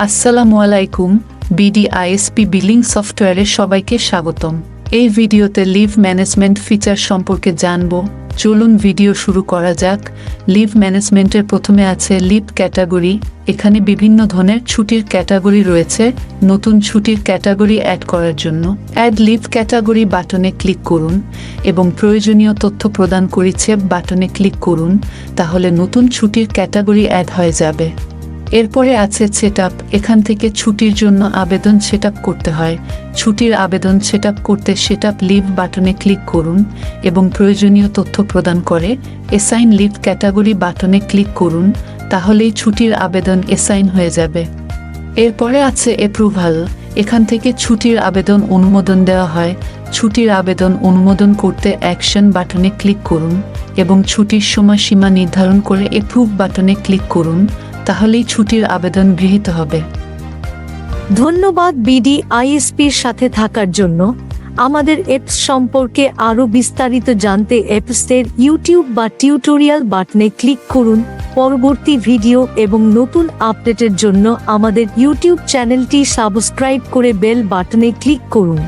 আসসালামু আলাইকুম, BD-ISP billing সফটওয়্যারে সবাইকে স্বাগতম। এই ভিডিওতে লিভ ম্যানেজমেন্ট ফিচার সম্পর্কে জানব। চলুন ভিডিও শুরু করা যাক। লিভ ম্যানেজমেন্টের প্রথমে আছে লিভ ক্যাটাগরি। এখানে বিভিন্ন ধরনের ছুটির ক্যাটাগরি রয়েছে। নতুন ছুটির ক্যাটাগরি অ্যাড করার জন্য অ্যাড লিভ ক্যাটাগরি বাটনে ক্লিক করুন এবং প্রয়োজনীয় তথ্য প্রদান করেছে বাটনে ক্লিক করুন, তাহলে নতুন ছুটির ক্যাটাগরি অ্যাড হয়ে যাবে। এরপরে আছে সেটআপ। এখান থেকে ছুটির জন্য আবেদন সেটআপ করতে হয়। ছুটির আবেদন সেটআপ করতে সেটআপ লিভ বাটনে ক্লিক করুন এবং প্রয়োজনীয় তথ্য প্রদান করে অ্যাসাইন লিভ ক্যাটাগরি বাটনে ক্লিক করুন, তাহলেই ছুটির আবেদন অ্যাসাইন হয়ে যাবে। এরপরে আছে অ্যাপ্রুভাল। এখান থেকে ছুটির আবেদন অনুমোদন দেওয়া হয়। ছুটির আবেদন অনুমোদন করতে অ্যাকশন বাটনে ক্লিক করুন এবং ছুটির সময়সীমা নির্ধারণ করে অ্যাপ্রুভ বাটনে ক্লিক করুন, তাহলেই ছুটির আবেদন গৃহীত হবে। ধন্যবাদ BD-ISPর সাথে থাকার জন্য। আমাদের অ্যাপস সম্পর্কে আরও বিস্তারিত জানতে অ্যাপসের ইউটিউব বা টিউটোরিয়াল বাটনে ক্লিক করুন। পরবর্তী ভিডিও এবং নতুন আপডেটের জন্য আমাদের ইউটিউব চ্যানেলটি সাবস্ক্রাইব করে বেল বাটনে ক্লিক করুন।